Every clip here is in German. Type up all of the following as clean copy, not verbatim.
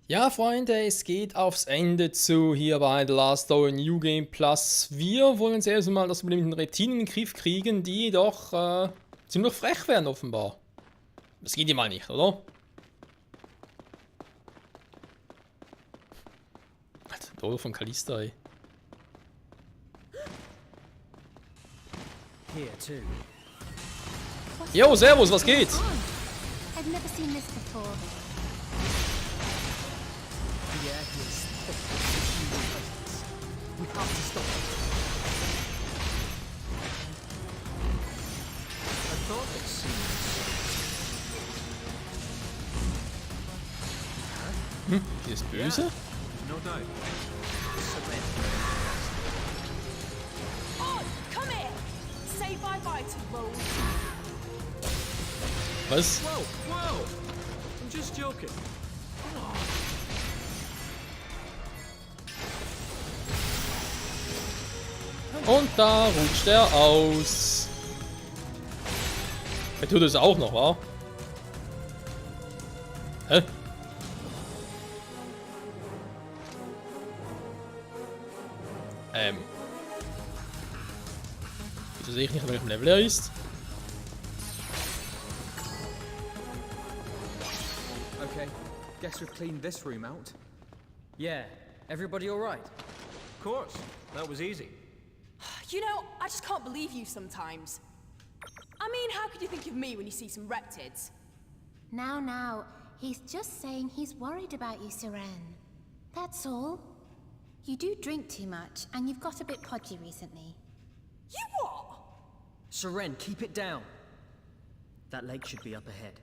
Ja, Freunde, es geht aufs Ende zu hier bei The Last Story New Game Plus. Wir wollen jetzt erst mal das Problem mit den Reptilien in den Griff kriegen, die doch ziemlich frech werden offenbar. Das geht ja mal nicht, oder? Alter, Dollar von Kalista, ey. Jo, servus, was geht? I've never seen this before. The air here is thick with human presence. We have to stop it. I thought it seemed... Die ist böse? No doubt. Oh, come here! Say bye-bye to Rose. Was? Whoa, whoa! I'm just joking. Und da rutscht er aus. Er tut es auch noch, wa? Hä? Wieso sehe ich nicht, an welchem Level er ist? Okay, guess we've cleaned this room out. Yeah, everybody all right? Of course, that was easy. You know, I just can't believe you sometimes. I mean, how could you think of me when you see some reptids? Now, he's just saying he's worried about you, Seren. That's all. You do drink too much, and you've got a bit podgy recently. You what? Seren, keep it down. That lake should be up ahead.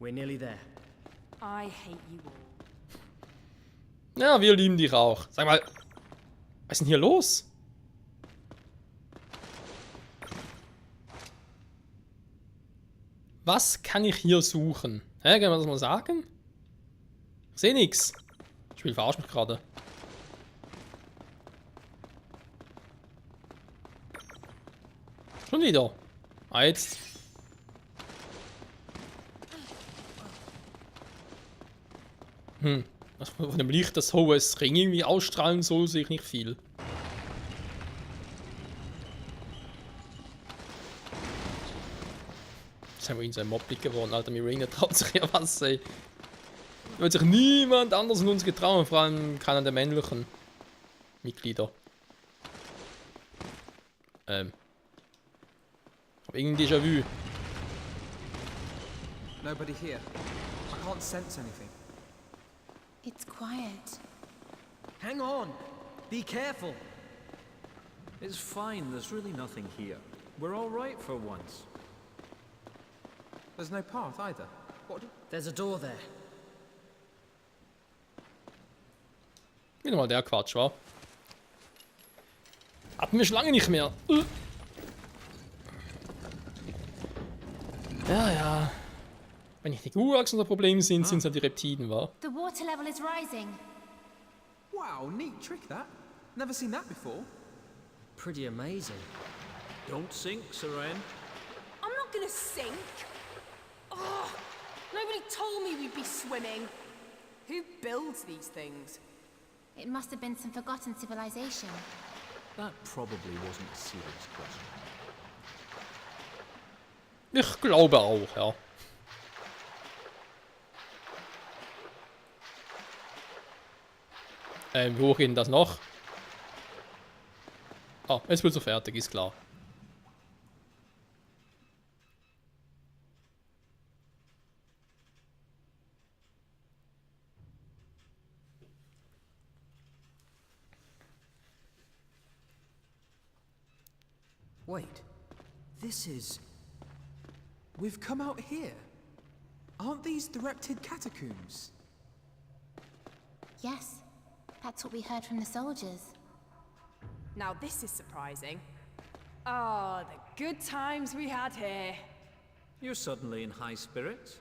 We're nearly there. I hate you all. Ja, wir lieben dich auch. Sag mal, was ist denn hier los? Was kann ich hier suchen? Hä, können wir das mal sagen? Ich sehe nix. Ich will verarschen mich gerade. Schon wieder. Ah, jetzt. Also von dem Licht, das hohes Ring irgendwie ausstrahlen soll, sehe ich nicht viel. Jetzt haben wir ihn so ein Mobbing geworden, Alter. Mirena traut sich ja was, ey. Da wird sich niemand anders in uns getrauen, vor allem keiner der männlichen Mitglieder. Hab irgendwie ein Déjà-vu. Nobody here. I can't sense anything. It's quiet. Hang on! Be careful! It's fine, there's really nothing here. We're all right for once. There's no path either. What? There's a door there. Wieder mal der Quatsch, wa? Hatten wir schon lange nicht mehr. Ja. Wenn nicht die Guraks unser Problem sind, sind es halt die Reptiden, wa? The water level is rising. Wow, neat trick that. Never seen that before. Pretty amazing. Don't sink, Seren. I'm not gonna sink. Oh, nobody told me we'd be swimming. Who builds these things? It must have been some forgotten civilization. That probably wasn't a serious question. Ich glaube auch, ja. Wie hoch geht denn das noch? Ah, jetzt wird so fertig, ist klar. Wait, this is... We've come out here. Aren't these the Reptid catacombs? Yes, that's what we heard from the soldiers. Now this is surprising. Oh, the good times we had here. You're suddenly in high spirits.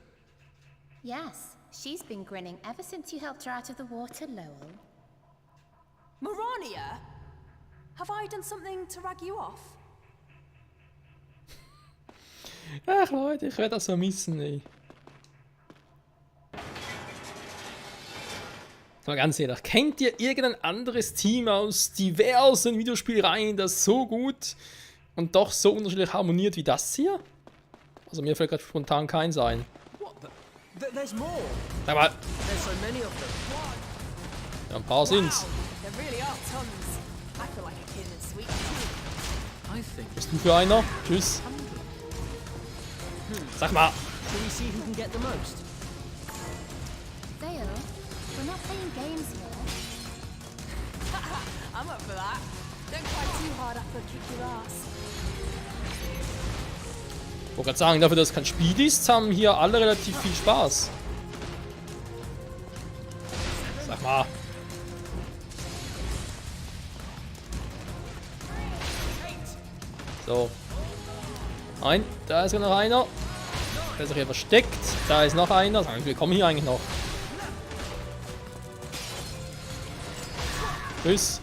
Yes, she's been grinning ever since you helped her out of the water, Lowell. Morania? Have I done something to rag you off? Ach Leute, ich werde das vermissen, ey. Mal ganz ehrlich, kennt ihr irgendein anderes Team aus diversen Videospielreihen, das so gut und doch so unterschiedlich harmoniert wie das hier? Also mir fällt gerade spontan keins ein. What the? There's more. Aber There's so many of them. ja, ein paar sind's. There really are tons. I feel like a kid in a sweet tea. I think Bist du für einer? Tschüss. Sag mal. Shall we see who can get the most? Dale, we're not playing games here. I'm up for that. Don't cry too hard after I kick your ass. Ich wollte gerade sagen, dafür, dass es kein Spiel ist, haben hier alle relativ viel Spaß. Sag mal. So. Nein, da ist ja noch einer. Der ist auch hier versteckt. Da ist noch einer. Sagen wir kommen hier eigentlich noch. Tschüss.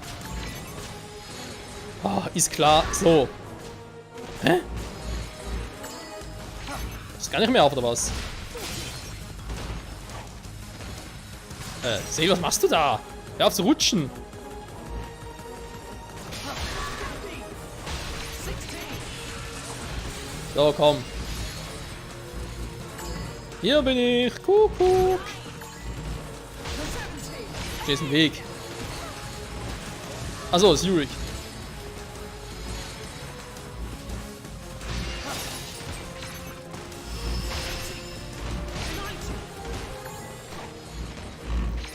Oh, ist klar. So. Hä? Ist gar nicht mehr auf, oder was? Seh, was machst du da? Hör auf zu rutschen. So, komm. Hier bin ich. Kuckuck. Stehst im Weg. Achso, ist Yurik.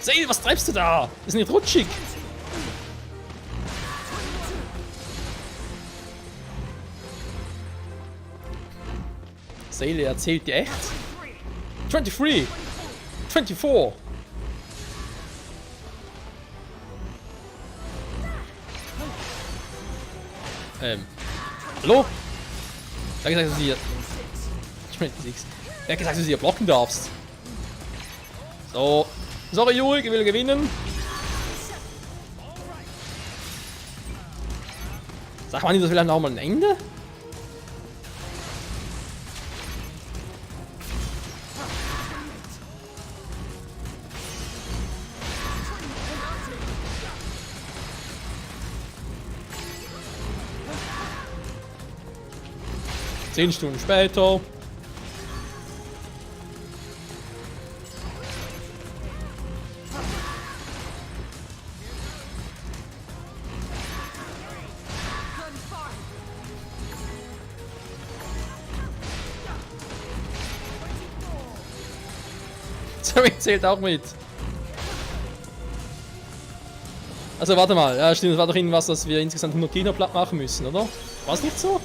Seh, was treibst du da? Ist nicht rutschig. Seele erzählt dir echt? 23! 24! Hallo? Wer hat gesagt, dass du hier... 26. Wer hat gesagt, dass du hier blocken darfst? So. Sorry, Jurik, ich will gewinnen. Sag mal nicht, das vielleicht noch mal ein Ende? Zehn Stunden später. Sorry, zählt auch mit. Also warte mal, ja stimmt, das war doch irgendwas, dass wir insgesamt 100 Gegner platt machen müssen, oder? War es nicht so?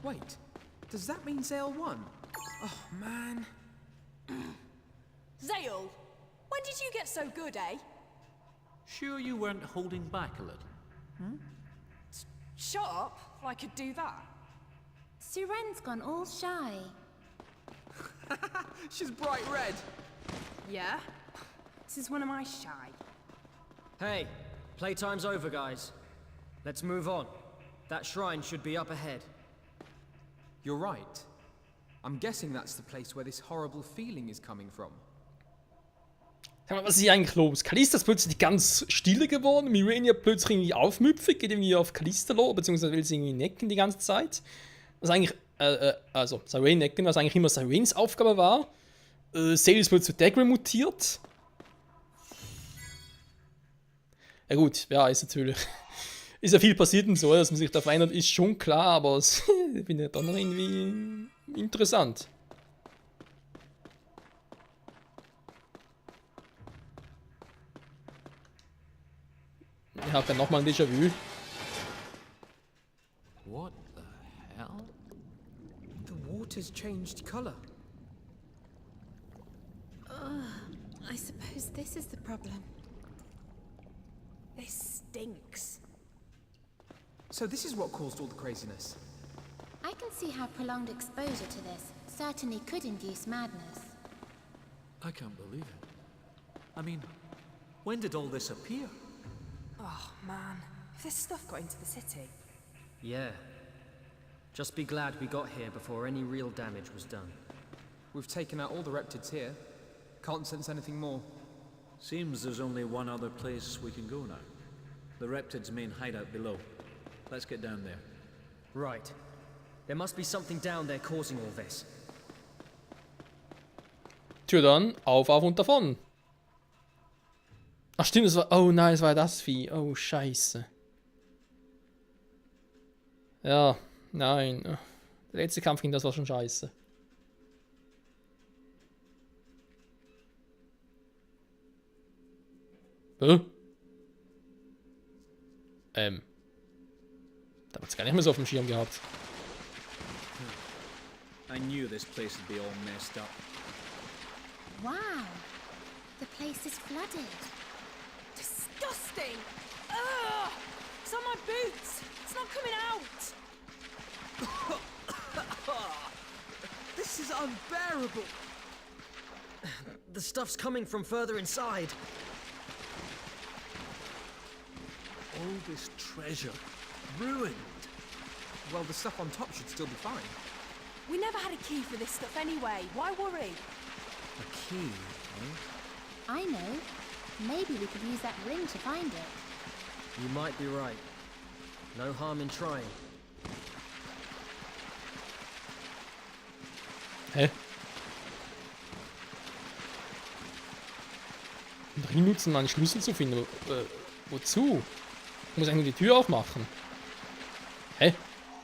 Wait, does that mean Zale won? Oh, man. Zale, when did you get so good, eh? sure you weren't holding back a little. Shut up, I could do that. Suren's gone all shy. She's bright red. Yeah? This is one of my shy. Hey, playtime's over, guys. Let's move on. That shrine should be up ahead. You're right. I'm guessing that's the place where this horrible feeling is coming from. Sag mal, was ist hier eigentlich los? Kalista ist plötzlich ganz stille geworden, Mirania plötzlich irgendwie aufmüpfig, geht irgendwie auf Kalista los, beziehungsweise will sie irgendwie necken die ganze Zeit. Was eigentlich, also Cyrene necken, was eigentlich immer Cyrenes Aufgabe war. Zale ist plötzlich zu Dagger mutiert. Ja gut, ja, ist natürlich, ist ja viel passiert und so, dass man sich da verändert, ist schon klar, aber es finde ich dann noch irgendwie interessant. Ich habe dann nochmal ein Déjà-vu. What the hell? The water's changed colour. I suppose this is the problem. This stinks. So this is what caused all the craziness. I can see how prolonged exposure to this certainly could induce madness. I can't believe it. I mean, When did all this appear? Oh, man. If this stuff got into the city. Yeah. Just be glad we got here before any real damage was done. We've taken out all the reptids here. Can't sense anything more. Seems there's only one other place we can go now. The Reptids' main hideout below. Let's get down there. Right. There must be something down there causing all this. Tja dann, auf und davon. Ach stimmt, das war... Oh nein, es war das Vieh. Oh, scheiße. Ja, nein. Der letzte Kampf ging, das war schon scheiße. Da hat es gar nicht mehr so auf dem Schirm gehabt. I knew this place would be all messed up. Wow. The place is flooded. Disgusting! Ugh! It's on my boots! It's not coming out! This is unbearable! The stuff's coming from further inside. All this treasure. Ruined. Well, the stuff on top should still be fine. We never had a key for this stuff anyway. Why worry? A key, eh? I know. Maybe we could use that ring to find it. You might be right. No harm in trying. Hä? Den Ring nutzen, um einen Schlüssel zu finden. Wozu? Ich muss eigentlich nur die Tür aufmachen. Hä?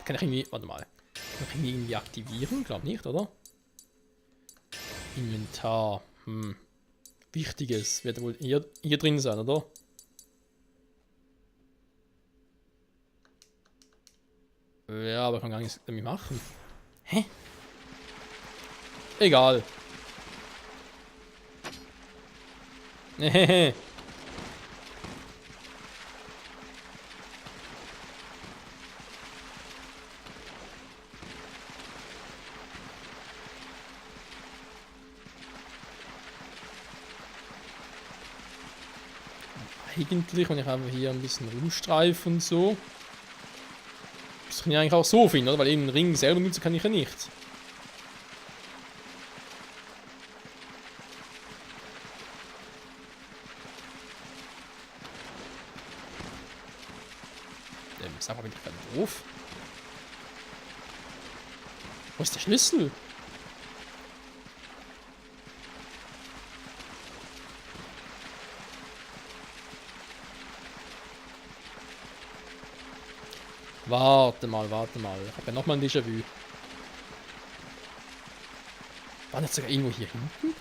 Kann ich irgendwie... Warte mal. Kann ich irgendwie aktivieren? Glaub nicht, oder? Inventar. Wichtiges. Wird wohl hier drin sein, oder? Ja, aber ich kann gar nichts damit machen. Hä? Egal. Hehehe. Eigentlich, wenn ich einfach hier ein bisschen rumstreife und so. Das kann ich eigentlich auch so finden, oder? Weil eben den Ring selber nutzen kann ich ja nicht. Sag mal, bin ich gerade doof? Wo ist der Schlüssel? Warte mal. Ich habe ja nochmal ein Déjà-vu. War das sogar irgendwo hier hinten?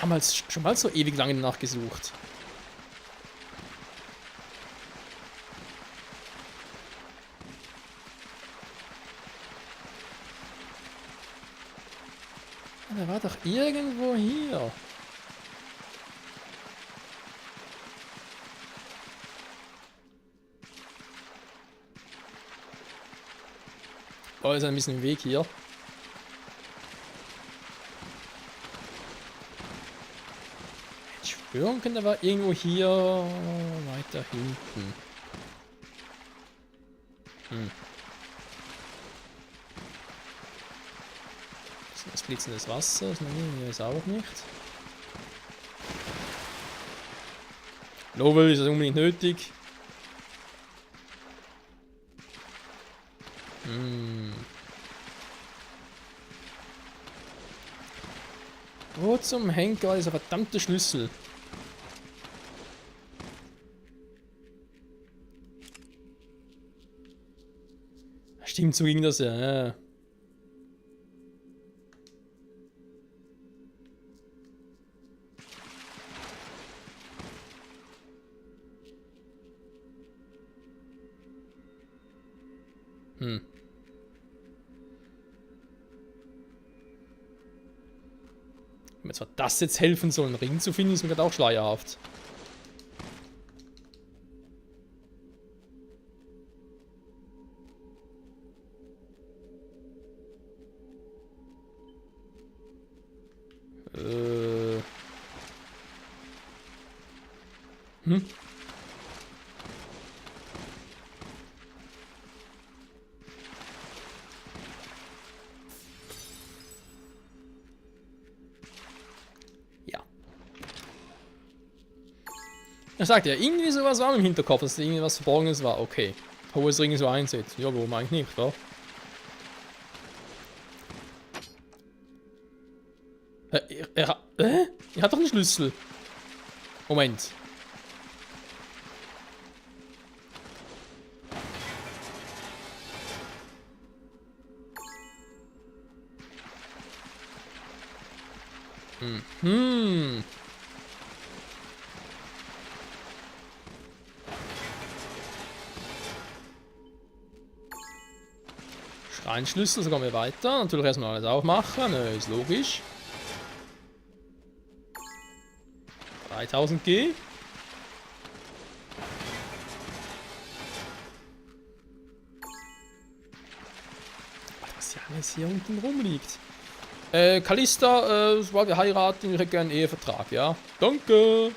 Damals schon mal so ewig lange danach gesucht. Der war doch irgendwo hier. Oh, ist ein bisschen im Weg hier. Ich schwören könnte, aber irgendwo hier weiter hinten. Das glitzendes Wasser, das hier ist auch nicht. Lowell ist das unbedingt nötig. Wo zum Henker ist der verdammte Schlüssel? Stimmt, so ging das ja. Wenn mir zwar das jetzt helfen soll, einen Ring zu finden, ist mir gerade auch schleierhaft. Ja. Ich sagte ja, irgendwie sowas war im Hinterkopf, dass irgendwas Verborgenes war. Okay. Hohes Ring so einsetzt. Ja, warum eigentlich nicht, wa? Er hat doch einen Schlüssel. Moment. Mhm. Schreinschlüssel, so kommen wir weiter. Natürlich erstmal alles aufmachen, ist logisch. 3000 G. Was ja alles hier unten rumliegt. Callista, sobald wir heiraten, ich hätte gerne einen Ehevertrag, ja? Danke!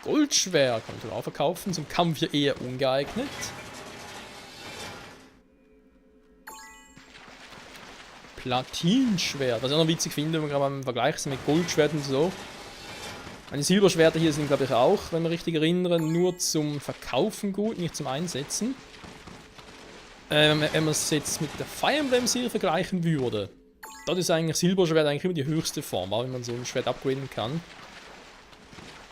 Goldschwert kann man auch verkaufen, zum Kampf hier eher ungeeignet. Platinschwert, was ich auch noch witzig finde, wenn wir gerade beim Vergleich sind mit Goldschwerten und so. Meine Silberschwerter hier sind, glaube ich, auch, wenn wir richtig erinnern, nur zum Verkaufen gut, nicht zum Einsetzen. Wenn man es jetzt mit der Fire Emblem Serie vergleichen würde, dort ist eigentlich Silberschwert eigentlich immer die höchste Form, weil man so ein Schwert upgraden kann.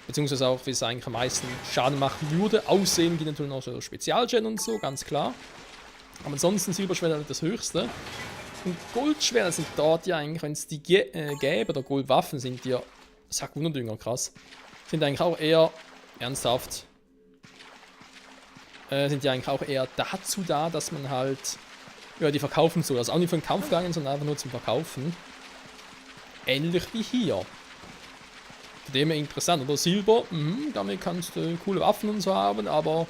Beziehungsweise auch, wie es eigentlich am meisten Schaden machen würde. Aussehen geht natürlich noch so Spezialgen und so, ganz klar. Aber ansonsten Silberschwert halt das höchste. Und Goldschwerter sind dort ja eigentlich, wenn es die gäbe, oder Goldwaffen sind die ja, sag Wunderdünger, krass. Sind eigentlich auch eher, ernsthaft, sind die eigentlich auch eher dazu da, dass man halt, ja, die verkaufen soll. Also auch nicht für den Kampf gegangen, sondern einfach nur zum Verkaufen. Ähnlich wie hier. Von dem her interessant, oder? Silber, damit kannst du coole Waffen und so haben, aber,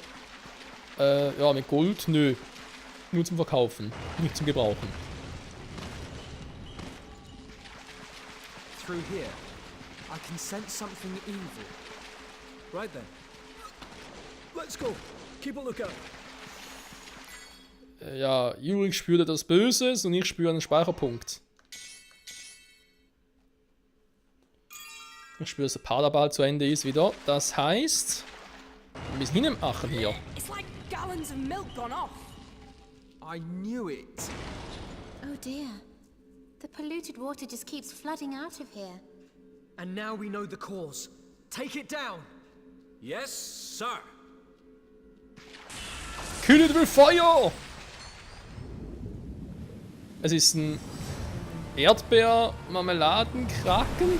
ja, mit Gold, nö. Nur zum Verkaufen, nicht zum Gebrauchen. Through here, I can sense something evil. Right then. Let's go. Keep a lookout. Ja, Jurik spürt etwas Böses und ich spüre einen Speicherpunkt. Ich spüre, dass der Part bald zu Ende ist wieder. Das heißt, wir müssen hinmachen hier. It's like gallons of milk gone off. I knew it. Oh dear. The polluted water just keeps flooding out of here. And now we know the cause. Take it down! Yes, sir. Kill it with fire! Es ist ein Erdbeer-Marmeladen-Kraken.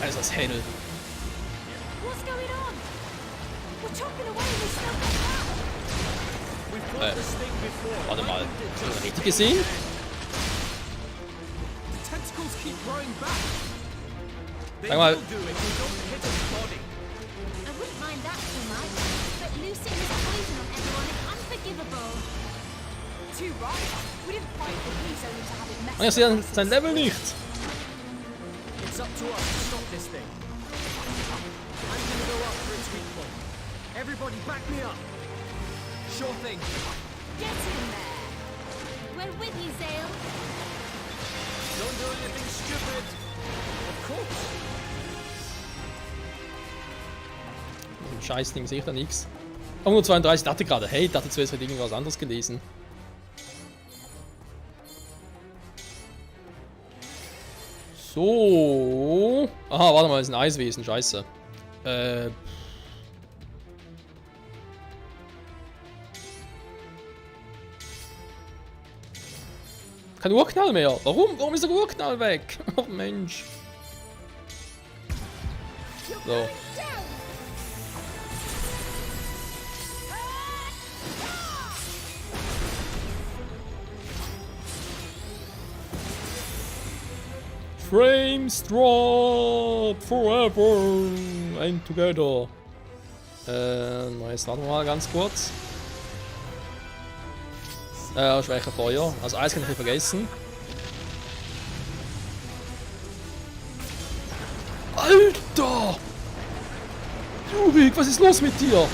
Also das hell. What's going on? We're chopping away and we still got that. Warte mal. Richtig gesehen? The tentacles keep growing back. Sag mal. I wouldn't mind that too much, but loosing this poison on everyone is unforgivable. Too right. We didn't fight the police only to have it messed Und ich sehe sein Level nicht. It's up to us to stop this thing. I'm gonna go up for its weak point. Everybody back me up. Sure thing. Get in there. We're with you, Zale. Don't do anything stupid. Of course. Mit dem Scheißding sehe ich da nichts. Oh, nur 32, dachte gerade, hey, dachte zuerst hätte irgendwas anderes gelesen. So. Aha, warte mal, das ist ein Eiswesen, scheiße. Kein Urknall mehr. Warum? Warum ist der Urknall weg? Oh Mensch. So. Frames drop forever and together. Jetzt warten wir mal ganz kurz. Schwäche Feuer. Also Eis kann ich nicht vergessen. Alter! Jubik, was ist los mit dir?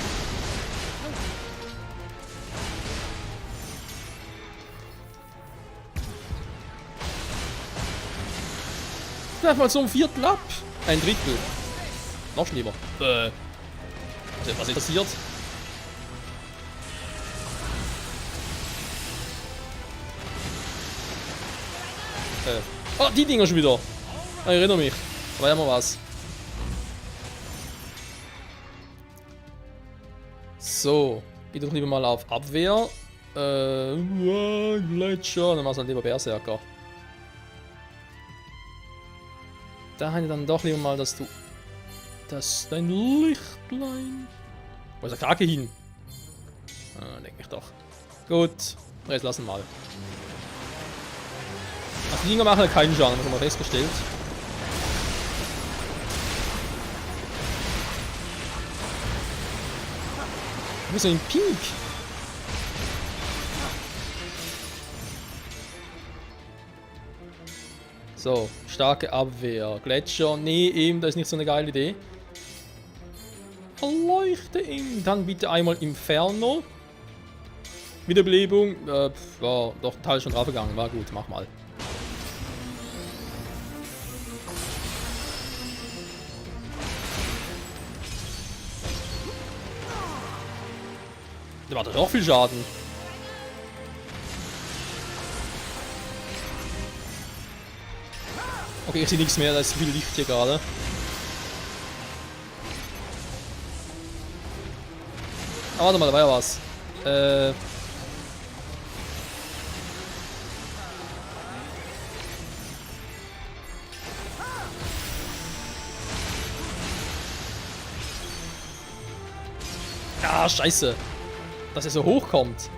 Greif mal so ein Viertel ab. Ein Drittel. Noch schlimmer. Was ist passiert? Oh, die Dinger schon wieder. Ich erinnere mich. Da war ja mal was. So. Geh doch lieber mal auf Abwehr. Gletscher. Dann machst du halt lieber Berserker. Da hätte ich dann doch lieber mal, dass du... dein Lichtlein... Wo ist der Krake hin? Denke ich doch. Gut. Jetzt lassen wir mal. Also die Dinger machen halt keinen Schaden, das haben wir festgestellt. Du bist so in Pink. So, starke Abwehr. Gletscher. Nee, eben, das ist nicht so eine geile Idee. Erleuchte ihn. Dann bitte einmal Inferno. Wiederbelebung. Ja, doch, ein Teil schon draufgegangen. War gut, mach mal. Der macht doch auch viel Schaden. Okay, ich sehe nichts mehr, da ist viel Licht hier gerade. Ah, warte mal, da war ja was. Ah, scheiße. Dass er so hochkommt.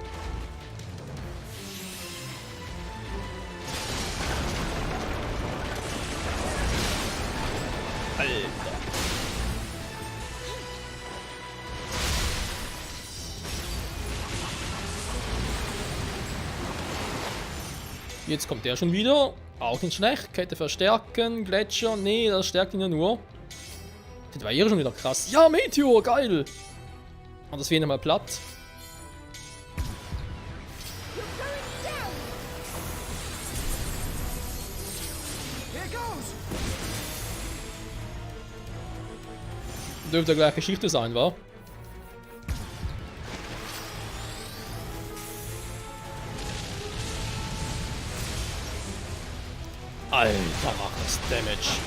Alter. Jetzt kommt der schon wieder. Auch nicht schlecht. Kette verstärken. Gletscher. Nee, das stärkt ihn ja nur. Das war hier schon wieder krass. Ja, Meteor. Geil. Und das wäre mal platt. Dürfte gleich Geschichte sein, wa? Alter, macht das Damage.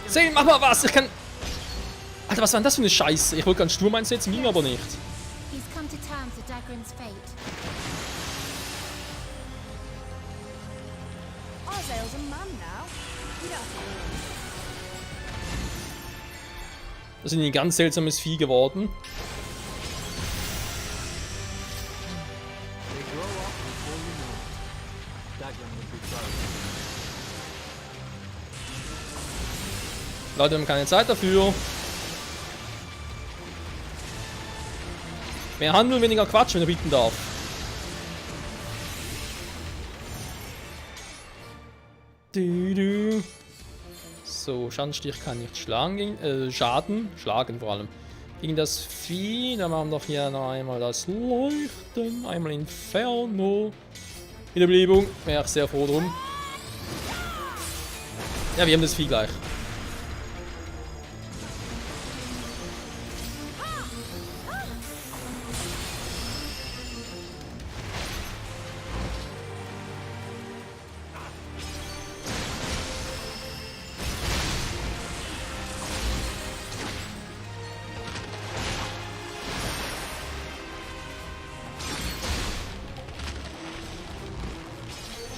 Sehen, mach mal was! Ich kann... Alter, was war denn das für eine Scheiße? Ich wollte ganz Sturm einsetzen, ging aber nicht. He's come to terms with Dagran's fate. Azael's a man now. You don't have to worry. Das ist ein ganz seltsames Vieh geworden. They grow up before you know it. Dagran would be proud. Leute, wir haben keine Zeit dafür. Mehr Handel, weniger Quatsch, wenn er bieten darf. So, Schandstich kann nicht schlagen gegen, schlagen vor allem. Gegen das Vieh, dann machen wir doch hier noch einmal das Leuchten, einmal Inferno. Wiederbelebung, wäre ich sehr froh drum. Ja, wir haben das Vieh gleich.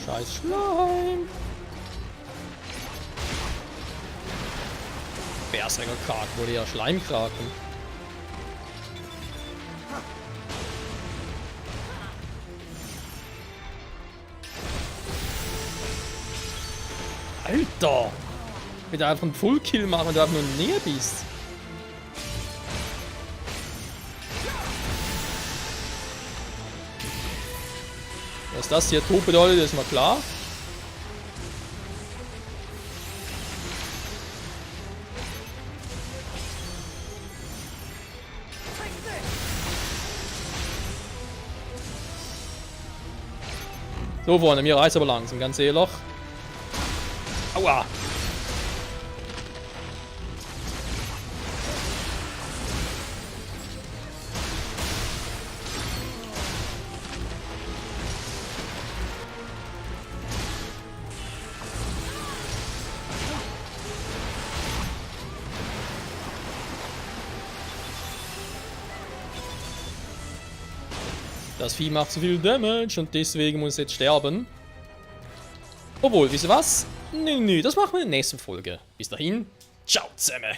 Scheiß Schleim. Berserker-Kraken wurde ja Schleimkraken. Alter! Wenn du einfach einen Full-Kill machen, wenn du einfach nur näher bist. Was das hier tot bedeutet, ist mal klar. So, Freunde, mir reißt aber langsam, ganz ehrlich. Aua! Das Vieh macht zu viel Damage und deswegen muss es jetzt sterben. Obwohl, wisst ihr was? Nö, das machen wir in der nächsten Folge. Bis dahin, ciao zusammen.